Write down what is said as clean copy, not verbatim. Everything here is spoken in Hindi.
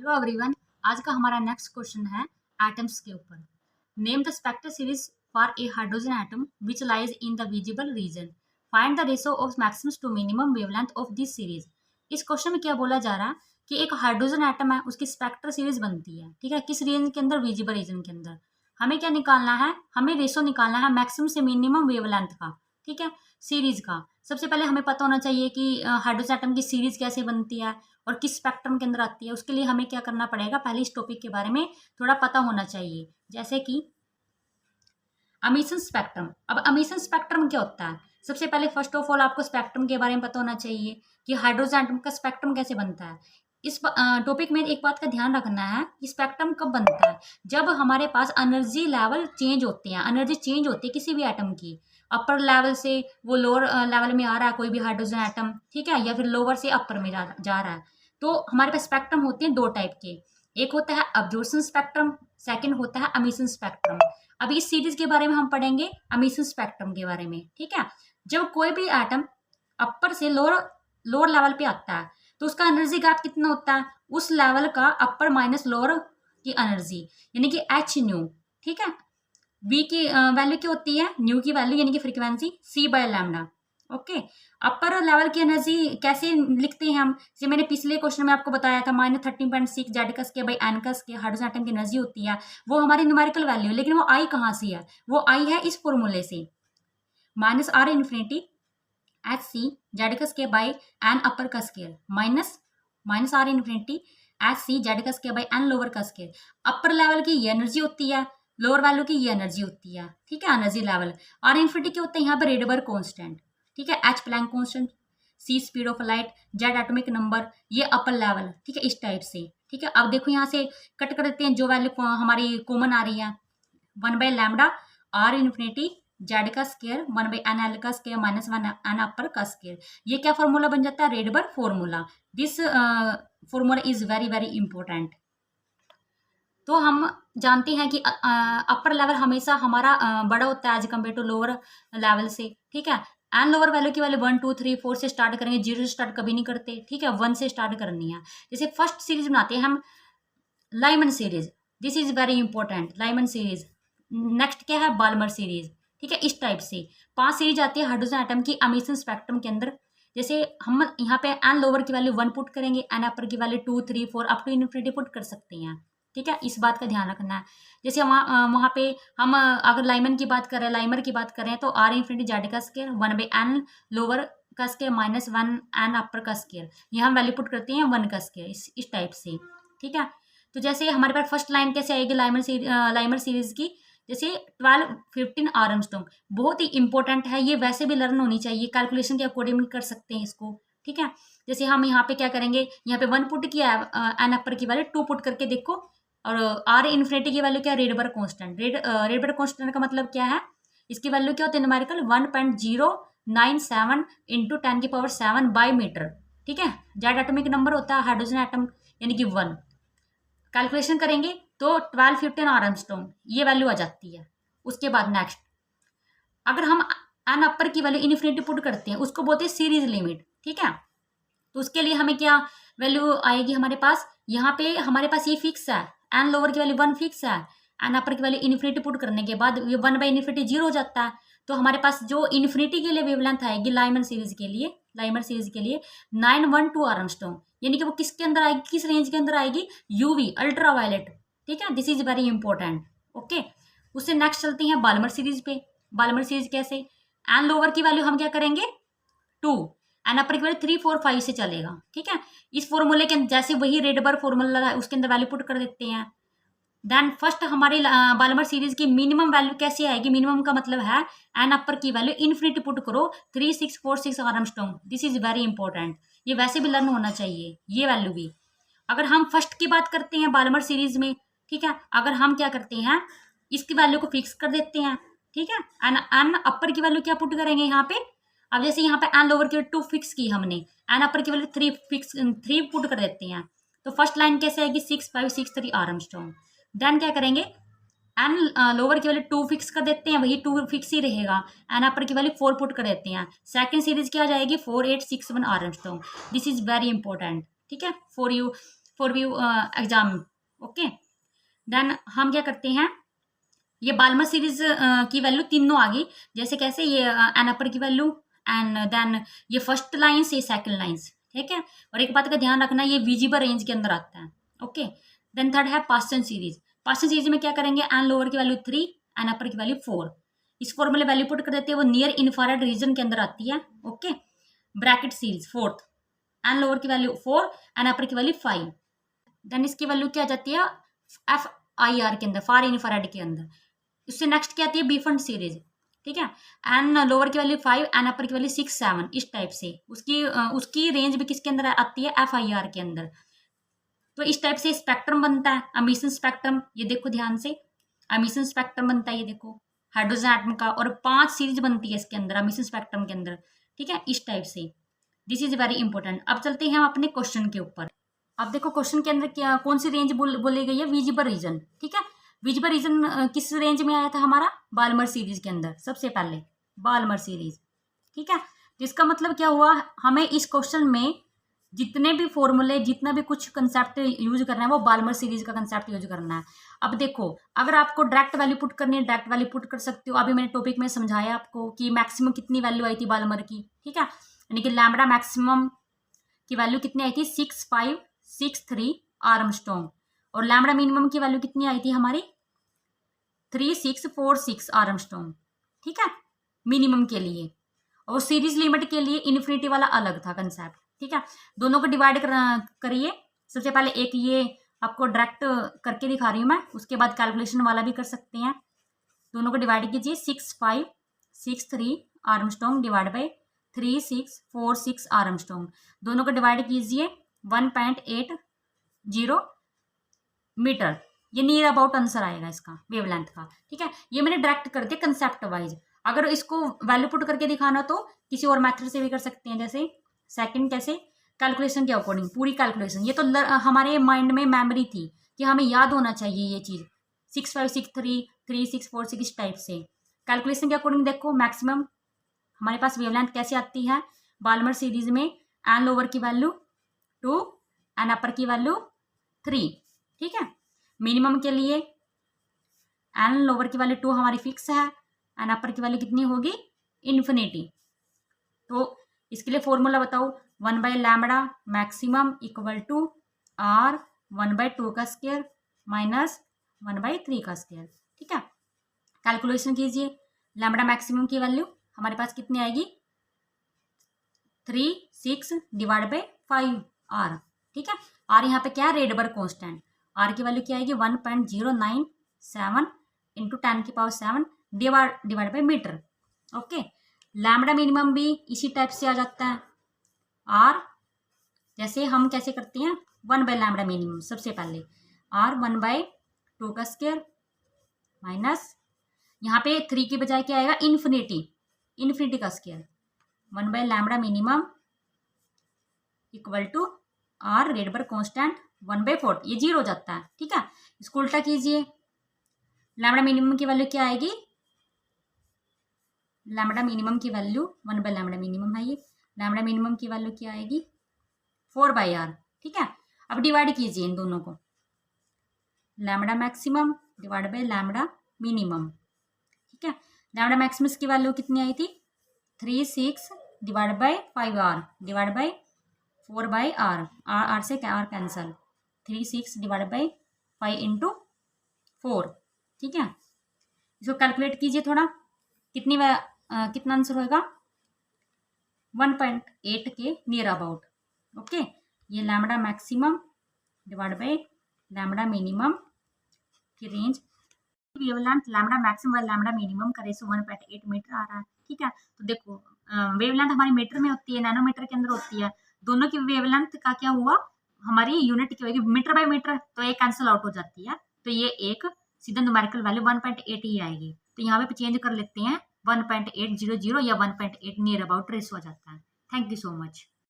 Hello everyone. आज का हमारा नेक्स्ट क्वेश्चन है एटम्स के ऊपर। Name the spectral series for a hydrogen atom which lies in the visible region. Find the ratio of maximum to minimum wavelength of this series. इस क्वेश्चन में क्या बोला जा रहा है कि एक हाइड्रोजन एटम है, उसकी स्पेक्ट्रल सीरीज बनती है, ठीक है, किस रीजन के अंदर? विजिबल रीजन के अंदर। हमें क्या निकालना है? हमें रेशियो निकालना है मैक्सिमम से मिनिमम वेवलेंथ का, ठीक है, सीरीज का। सबसे पहले हमें पता होना चाहिए कि हाइड्रोजन एटम की सीरीज कैसे बनती है और किस स्पेक्ट्रम के अंदर आती है। उसके लिए हमें क्या करना पड़ेगा? पहले इस टॉपिक के बारे में थोड़ा पता होना चाहिए, जैसे कि एमिशन स्पेक्ट्रम। अब एमिशन स्पेक्ट्रम क्या होता है? सबसे पहले फर्स्ट ऑफ ऑल आपको स्पेक्ट्रम के बारे में पता होना चाहिए कि हाइड्रोजन एटम का स्पेक्ट्रम कैसे बनता है। इस टॉपिक में एक बात का ध्यान रखना है कि स्पेक्ट्रम कब बनता है? जब हमारे पास एनर्जी लेवल चेंज होते हैं, एनर्जी चेंज होती है किसी भी एटम की। अपर लेवल से वो लोअर लेवल में आ रहा है कोई भी हाइड्रोजन एटम, ठीक है, या फिर लोअर से अपर में जा रहा है। तो हमारे पास स्पेक्ट्रम होते हैं दो टाइप के। एक होता है अब्जॉर्प्शन स्पेक्ट्रम, सेकंड होता है एमिशन स्पेक्ट्रम। अभी इस सीरीज के बारे में हम पढ़ेंगे एमिशन स्पेक्ट्रम के बारे में, ठीक है। जब कोई भी एटम अपर से लोअर लेवल पे आता है तो उसका एनर्जी गैप कितना होता है? उस लेवल का अपर माइनस लोअर की एनर्जी, यानी कि एच न्यू, ठीक है। वी की वैल्यू क्या होती है? न्यू की वैल्यू यानी कि frequency c by lambda. Okay, upper level की एनर्जी कैसे लिखते हैं हम? जैसे मैंने पिछले क्वेश्चन में आपको बताया था, -13.6 जेड का स्क्वायर बाई एन का स्क्वायर हाइड्रोजन एटम की एनर्जी होती है। वो हमारी न्यूमेरिकल वैल्यू है, लेकिन वो आई कहाँ से है? वो आई है इस फॉर्मूले से, -r infinity h c z का स्क्वायर बाई एन अपर का square minus r infinity h c z का स्क्वायर बाई एन लोअर का स्क्वायर। अपर लेवल की ये एनर्जी होती है, लोअर वैल्यू की ये एनर्जी होती है, ठीक है, एनर्जी लेवल। r इन्फिनिटी क्या होता है? यहाँ पे रेडबर कांस्टेंट, ठीक है, h Planck constant, c speed of light, z atomic number, ये अपर लेवल, ठीक है, इस टाइप से, ठीक है। अब देखो यहाँ से कट कर देते हैं, जो वैल्यू हमारी कॉमन आ रही है, 1/λ r इन्फिनिटी जेड का स्केयर 1/nl का स्केयर -1 एन अपर का स्केयर। ये क्या फॉर्मूला बन जाता है? Rydberg formula. This formula is very very important. तो हम जानते हैं कि अपर लेवल हमेशा हमारा बड़ा होता है as compare to lower level से, ठीक है। एन लोअर वैल्यू की वैल्यू 1 2 3 4 से स्टार्ट करेंगे, 0 से स्टार्ट कभी नहीं करते, ठीक है, 1 से स्टार्ट करनी है। जैसे फर्स्ट सीरीज बनाते हैं हम Lyman series, this is very important, Lyman series. Next क्या है? बाल्मर सीरीज, ठीक है, इस टाइप से 5 सीरीज आती है हाइड्रोजन एटम की एमिशन स्पेक्ट्रम के अंदर। जैसे हम यहाँ पे एन लोअर की वैल्यू 1 पुट करेंगे, एन अपर की value 2 3 4 up to infinity put कर सकते हैं, ठीक है, इस बात का ध्यान रखना है। जैसे वहाँ पे हम अगर लाइमन की बात करें, लाइमर की बात करें, तो आर इन्फिनिटी जेड का स्केयर 1/n लोअर का स्केयर -1 एन अपर का स्केयर, यहाँ हम वैल्यू पुट करते हैं 1 का स्केयर, इस टाइप से, ठीक है। तो जैसे हमारे पास फर्स्ट लाइन कैसे आएगी लाइमर सीरीज की? जैसे 12 15 आर्मस्ट्रॉन्ग, बहुत ही इंपॉर्टेंट है ये, वैसे भी लर्न होनी चाहिए, कैलकुलेशन के अकॉर्डिंग कर सकते हैं इसको, ठीक है। जैसे हम यहाँ पे क्या करेंगे, यहाँ पे 1 पुट किया है, एन अपर की वैल्यू 2 पुट करके देखो, और आर इन्फिनिटी की वैल्यू क्या है? रेडबर कांस्टेंट। रेडबर कांस्टेंट का मतलब क्या है? इसकी वैल्यू क्या होती है? न्यूमेरिकल 1.097 इंटू 10⁻7 बाई मीटर, ठीक है। जेड एटॉमिक नंबर होता है हाइड्रोजन एटम, यानी कि 1। कैलकुलेशन करेंगे तो 12 15 आर्मस्ट्रॉन्ग ये वैल्यू आ जाती है। उसके बाद नेक्स्ट, अगर हम एन अपर की वैल्यू इन्फिनिटी पुट करते हैं, उसको बोलते हैं सीरीज लिमिट, ठीक है। तो उसके लिए हमें क्या वैल्यू आएगी हमारे पास? यहाँ पे हमारे पास ये फिक्स है, एन लोअर की वैल्यू 1 फिक्स है, एन अपर की वैल्यू इन्फिनिटी पुट करने के बाद ये 1/इन्फिनिटी 0 हो जाता है। तो हमारे पास जो इन्फिनिटी के लिए वेवलेंथ आएगी लाइमर सीरीज के लिए 912 आर्मस्ट्रॉन्ग, यानी कि वो किसके अंदर आएगी, किस रेंज के अंदर आएगी? यूवी, अल्ट्रा वायलेट, ठीक है, this is very important. Okay, उससे नेक्स्ट चलते हैं बाल्मर सीरीज पे। बाल्मर सीरीज कैसे? एन लोअर की वैल्यू हम क्या करेंगे? 2, एन अपर की वैल्यू 3 4 5 से चलेगा, ठीक है। इस फॉर्मूले के जैसे वही रेडबर फॉर्मूला है उसके अंदर वैल्यू पुट कर देते हैं। देन फर्स्ट हमारी बाल्मर सीरीज की मिनिमम वैल्यू कैसे आएगी? मिनिमम का मतलब है एन अपर की वैल्यू इन्फिनिटी पुट करो 3646 Armstrong, this is very important, ये वैसे भी लर्न होना चाहिए ये वैल्यू भी। अगर हम फर्स्ट की बात करते हैं बाल्मर सीरीज में, ठीक है, अगर हम क्या करते हैं, इसकी वैल्यू को फिक्स कर देते हैं, ठीक है। एन अपर की वैल्यू क्या पुट करेंगे यहाँ पे? अब जैसे यहाँ पे एन लोअर की वैल्यू 2 फिक्स की हमने, एन अपर की वैल्यू 3 पुट कर देते हैं, तो फर्स्ट लाइन कैसे आएगी? 6563 आर्मस्ट्रॉन्ग। देन क्या करेंगे, एन लोअर की वैल्यू 2 फिक्स कर देते हैं, वही 2 फिक्स ही रहेगा, एन अपर की वैल्यू 4 पुट कर देते हैं। सेकंड सीरीज क्या आ जाएगी? 4861 angstrom, this is very important, ठीक है, for for view exam. Okay, then हम क्या करते हैं, ये बाल्मर सीरीज की वैल्यू तीनों आ गई। जैसे कैसे, ये एन अपर की वैल्यू एंड देन ये फर्स्ट लाइन्स, ये सेकंड लाइन्स, ठीक है। और एक बात का ध्यान रखना, ये विजिबल रेंज के अंदर आता है। ओके, देन थर्ड है पास्टन सीरीज। पास्टन सीरीज में क्या करेंगे, एन लोअर की वैल्यू 3, एन अपर की वैल्यू 4। इस फॉर्मूले वैल्यू पुट कर देते हैं, वो नियर इन्फ्रारेड रीजन के अंदर आती है। Okay, bracket series fourth, n lower की वैल्यू 4, एन अपर की वैल्यू 5। देन इसकी वैल्यू क्या आ जाती है, एफ आई आर के अंदर, फार इन्फ्रारेड के अंदर। उससे नेक्स्ट क्या आती है, बी फंड सीरीज, ठीक है। एन लोअर की वैल्यू 5, एन अपर की वैल्यू 6, 7, इस टाइप से। उसकी रेंज भी किसके अंदर आती है, एफ आई आर के अंदर। तो इस टाइप से स्पेक्ट्रम बनता है, एमिशन स्पेक्ट्रम। ये देखो ध्यान से, एमिशन स्पेक्ट्रम बनता है, ये देखो हाइड्रोजन एटम का, और 5 सीरीज बनती है इसके अंदर एमिशन स्पेक्ट्रम के अंदर, ठीक है, इस टाइप से। This is very important. अब चलते हैं हम अपने क्वेश्चन के ऊपर। अब देखो क्वेश्चन के अंदर क्या, कौन सी रेंज बोली गई है, विजिबल रीजन, ठीक है। विजिबल रीजन किस रेंज में आया था हमारा, बाल्मर सीरीज के अंदर, सबसे पहले बाल्मर सीरीज, ठीक है। तो इसका मतलब क्या हुआ, हमें इस क्वेश्चन में जितने भी फॉर्मूले, जितना भी कुछ कंसेप्ट यूज करना है, वो बाल्मर सीरीज का कंसेप्ट यूज करना है। अब देखो, अगर आपको डायरेक्ट वैल्यू पुट करनी है, डायरेक्ट वैल्यू पुट कर सकते हो। अभी मैंने टॉपिक में समझाया आपको कि मैक्सिमम कितनी वैल्यू आई थी बाल्मर की, ठीक है, यानी कि लैम्बडा मैक्सिमम की वैल्यू कितनी आई थी, 6563 आर्मस्ट्रॉन्ग। और लैम्बडा मिनिमम की वैल्यू कितनी आई थी हमारी, 3646 आर्मस्ट्रॉन्ग, ठीक है, मिनिमम के लिए। और सीरीज लिमिट के लिए इन्फिनिटी वाला अलग था कंसेप्ट, ठीक है। दोनों को डिवाइड करिए। सबसे पहले एक ये आपको डायरेक्ट करके दिखा रही हूँ मैं, उसके बाद कैलकुलेशन वाला भी कर सकते हैं। दोनों को डिवाइड कीजिए, 6563 आर्मस्ट्रॉन्ग डिवाइड बाई 3646 आर्मस्ट्रॉन्ग। दोनों को डिवाइड कीजिए 1.80 मीटर। ये नियर अबाउट आंसर आएगा इसका वेवलेंथ का, ठीक है। ये मैंने डायरेक्ट कर दिया कंसेप्ट वाइज। अगर इसको वैल्यू पुट करके दिखाना तो किसी और मेथड से भी कर सकते हैं, जैसे सेकंड, कैसे, कैलकुलेशन के अकॉर्डिंग, पूरी कैलकुलेशन। ये तो हमारे माइंड में मेमोरी थी कि हमें याद होना चाहिए ये चीज, 6563 3646 इस टाइप से। कैलकुलेशन के अकॉर्डिंग देखो, मैक्सिमम हमारे पास वेवलेंथ कैसे आती है बाल्मर सीरीज में, एन लोअर की वैल्यू 2, एन अपर की वैल्यू 3, ठीक है। मिनिमम के लिए एन लोअर की वैल्यू 2 हमारी फिक्स है, एन अपर की वैल्यू कितनी होगी, इन्फिनिटी। तो इसके लिए फॉर्मूला बताओ, 1/लैम्बडा मैक्सिमम इक्वल टू आर 1/2 का स्क्वायर माइनस 1/3 का स्क्वायर, ठीक है। कैलकुलेशन कीजिए, लैम्बडा मैक्सिमम की वैल्यू हमारे पास कितनी आएगी, 36 डिवाइड बाई 5 आर, ठीक है। आर यहाँ पे क्या है, रेडबर्ग कांस्टेंट। आर की वैल्यू क्या आएगी, 1.097 into 10⁻7 divide by metre. Okay, lambda minimum भी इसी टाइप से आ जाता है। आर जैसे हम कैसे करते हैं, 1/लैम्बडा मिनिमम, सबसे पहले आर 1/2 का स्क्वायर माइनस, यहाँ पे 3 की बजाय क्या आएगा, इन्फिनिटी का स्क्वायर, 1/लैम्बडा minimum equal to R Rydberg constant 1/4, ये 0 हो जाता है, ठीक है। इसको उल्टा कीजिए, लैम्बडा मिनिमम की वैल्यू क्या आएगी, लैम्बडा मिनिमम की वैल्यू 1/लैम्बडा मिनिमम है, ये लैम्बडा मिनिमम की वैल्यू क्या आएगी, 4/r, ठीक है। अब डिवाइड कीजिए इन दोनों को, lambda maximum divide by lambda minimum, ठीक है। लैम्बडा मैक्सिमम की वैल्यू कितनी आई थी, 36 divide by 5r divide by 4/r, R से R cancel, 36 divide by 5 into 4, ठीक है। इसको कैलकुलेट कीजिए थोड़ा, कितना आंसर होएगा, 1.8 के नियर अबाउट। ओके, ये lambda maximum divide by lambda minimum की रेंज, वेवलेंथ लैम्बडा मैक्सिमम और लैम्बडा मिनिमम का रेशो 1.8 मीटर आ रहा है, ठीक है। तो देखो वेवलेंथ हमारी मीटर में होती है, नैनोमीटर के अंदर होती है। दोनों की वेवलेंथ का क्या हुआ, हमारी यूनिट की होगी मीटर बाय मीटर, तो एक कैंसिल आउट हो जाती है, तो ये एक सीधा न्यूमेरिकल वैल्यू 1.8 ही आएगी। तो यहाँ पे चेंज कर लेते हैं, 1.800 या 1.8 नियर अबाउट रेशो आ जाता है। Thank you so much.